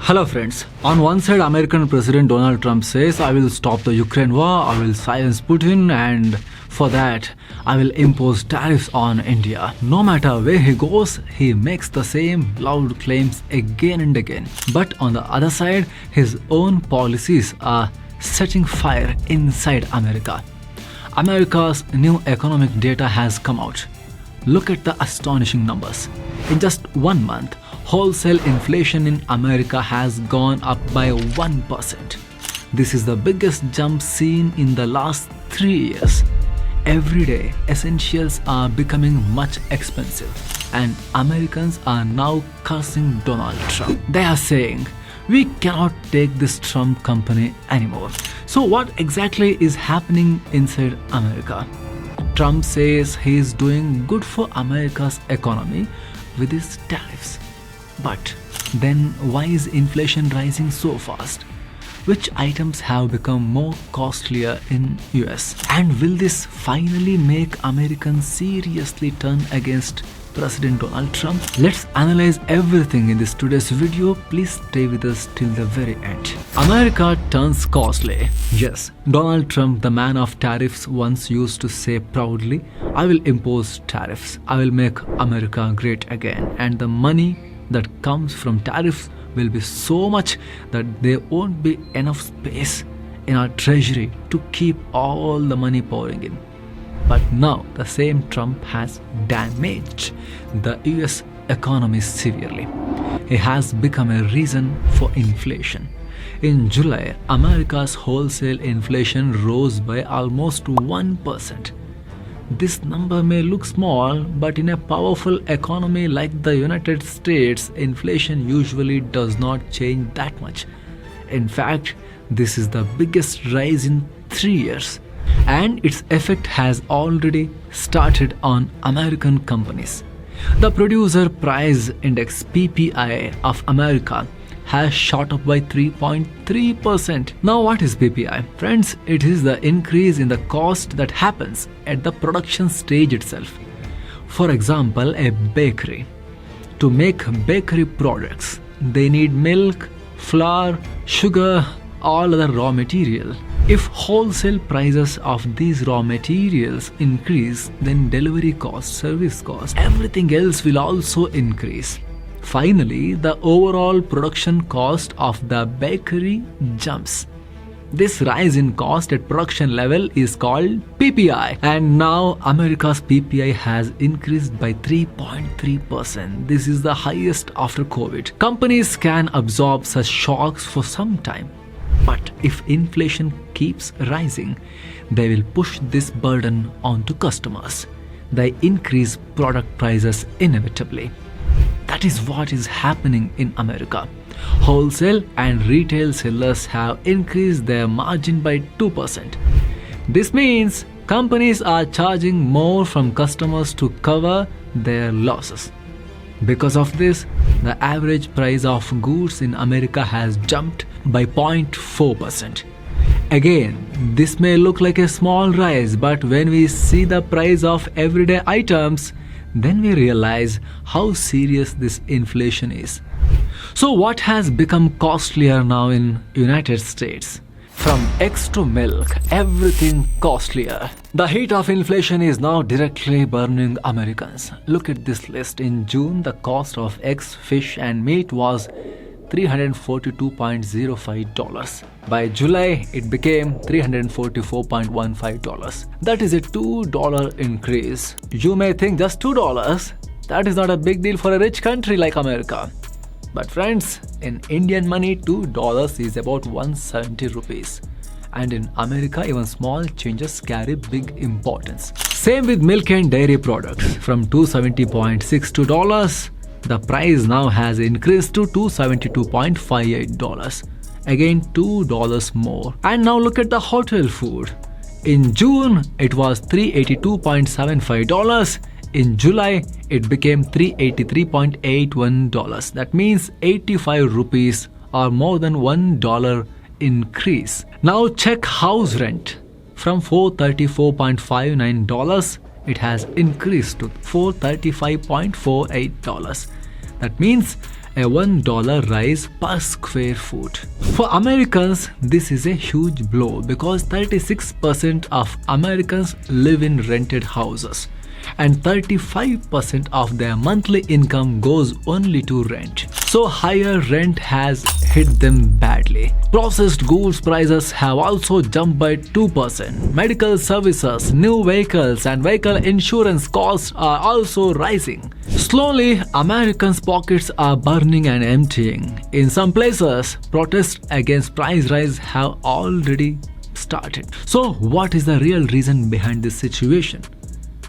Hello friends. On one side, American President Donald Trump says, I will stop the Ukraine war, I will silence Putin, and for that, I will impose tariffs on India. No matter where he goes, he makes the same loud claims again and again. But on the other side, his own policies are setting fire inside America. America's new economic data has come out. Look at the astonishing numbers. In just 1 month, wholesale inflation in America has gone up by 1%. This is the biggest jump seen in the last 3 years. Every day, essentials are becoming much expensive, and Americans are now cursing Donald Trump. They are saying, we cannot take this Trump company anymore. So what exactly is happening inside America? Trump says he is doing good for America's economy with his tariffs. But then why is inflation rising so fast? Which items have become more costlier in US? And will this finally make Americans seriously turn against President Donald Trump? Let's analyze everything in this today's video. Please stay with us till the very end. America turns costly. Yes, Donald Trump, the man of tariffs, once used to say proudly, I will impose tariffs. I will make America great again. And the money that comes from tariffs will be so much that there won't be enough space in our treasury to keep all the money pouring in. But now the same Trump has damaged the US economy severely. He has become a reason for inflation. In July, America's wholesale inflation rose by almost 1%. This number may look small, but in a powerful economy like the United States, inflation usually does not change that much. In fact, this is the biggest rise in 3 years, and its effect has already started on American companies. The Producer Price Index (PPI) of America has shot up by 3.3%. Now what is PPI? Friends, it is the increase in the cost that happens at the production stage itself. For example, a bakery. To make bakery products, they need milk, flour, sugar, all other raw material. If wholesale prices of these raw materials increase, then delivery costs, service costs, everything else will also increase. Finally, the overall production cost of the bakery jumps. This rise in cost at production level is called PPI. And now America's PPI has increased by 3.3%. This is the highest after COVID. Companies can absorb such shocks for some time. But if inflation keeps rising, they will push this burden onto customers. They increase product prices inevitably. That is what is happening in America. Wholesale and retail sellers have increased their margin by 2%. This means companies are charging more from customers to cover their losses. Because of this, the average price of goods in America has jumped by 0.4%. Again, this may look like a small rise, but when we see the price of everyday items, then we realize how serious this inflation is. So what has become costlier now in United States? From eggs to milk, everything costlier. The heat of inflation is now directly burning Americans. Look at this list. In June, the cost of eggs, fish and meat was $342.05. By July, it became $344.15. That is a $2 increase. You may think just $2, that is not a big deal for a rich country like America. But friends, in Indian money, $2 is about 170 rupees. And in America, even small changes carry big importance. Same with milk and dairy products. From $270.62, the price now has increased to $272.58. Again, $2 more. And now look at the hotel food. In June, it was $382.75. In July, it became $383.81. That means 85 rupees or more than $1 increase. Now check house rent. From $434.59, it has increased to $435.48. That means a $1 rise per square foot. For Americans, this is a huge blow because 36% of Americans live in rented houses and 35% of their monthly income goes only to rent. So higher rent has hit them badly. Processed goods prices have also jumped by 2%. Medical services, new vehicles and vehicle insurance costs are also rising. Slowly, Americans' pockets are burning and emptying. In some places, protests against price rise have already started. So what is the real reason behind this situation?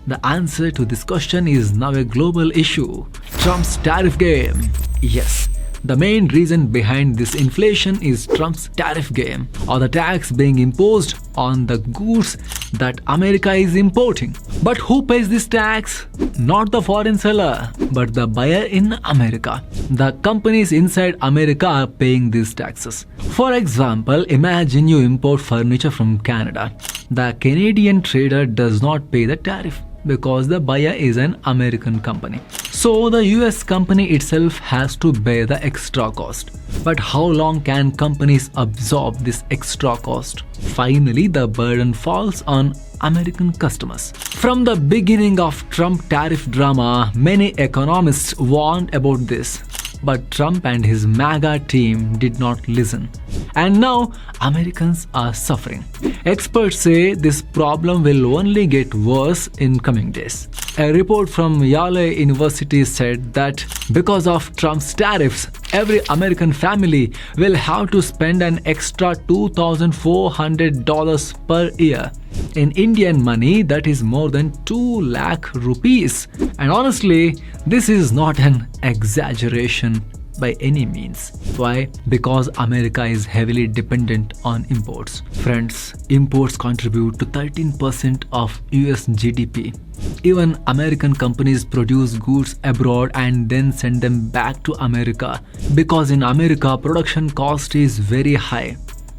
The answer to this question is now a global issue. Trump's tariff game. Yes, the main reason behind this inflation is Trump's tariff game, or the tax being imposed on the goods that America is importing. But who pays this tax? Not the foreign seller, but the buyer in America. The companies inside America are paying these taxes. For example, imagine you import furniture from Canada. The Canadian trader does not pay the tariff because the buyer is an American company. So the US company itself has to bear the extra cost. But how long can companies absorb this extra cost? Finally, the burden falls on American customers. From the beginning of Trump tariff drama, many economists warned about this. But Trump and his MAGA team did not listen. And now Americans are suffering. Experts say this problem will only get worse in coming days. A report from Yale University said that because of Trump's tariffs, every American family will have to spend an extra $2,400 per year. In Indian money, that is more than 2 lakh rupees. And honestly, this is not an exaggeration by any means. Why? Because America is heavily dependent on imports. Friends, imports contribute to 13% of US GDP. Even American companies produce goods abroad and then send them back to America because in America production cost is very high.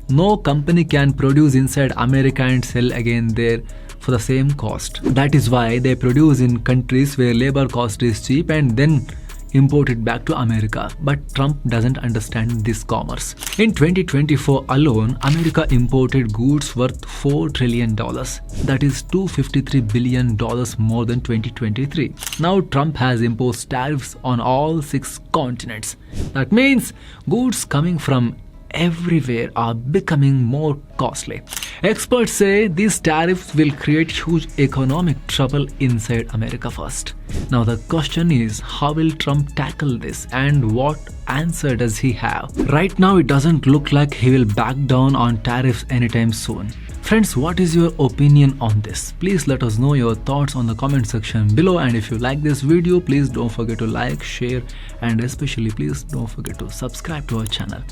No company can produce inside America and sell again there for the same cost. That is why they produce in countries where labor cost is cheap and then import it back to America. But Trump doesn't understand this commerce. In 2024 alone, America imported goods worth $4 trillion. That is $253 billion more than 2023. Now Trump has imposed tariffs on all 6 continents. That means goods coming from everywhere are becoming more costly. Experts say these tariffs will create huge economic trouble inside America first. Now the question is, how will Trump tackle this and what answer does he have? Right now it doesn't look like he will back down on tariffs anytime soon. Friends, what is your opinion on this? Please let us know your thoughts on the comment section below, and if you like this video, please don't forget to like, share and especially please don't forget to subscribe to our channel.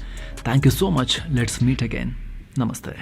Thank you so much. Let's meet again. Namaste.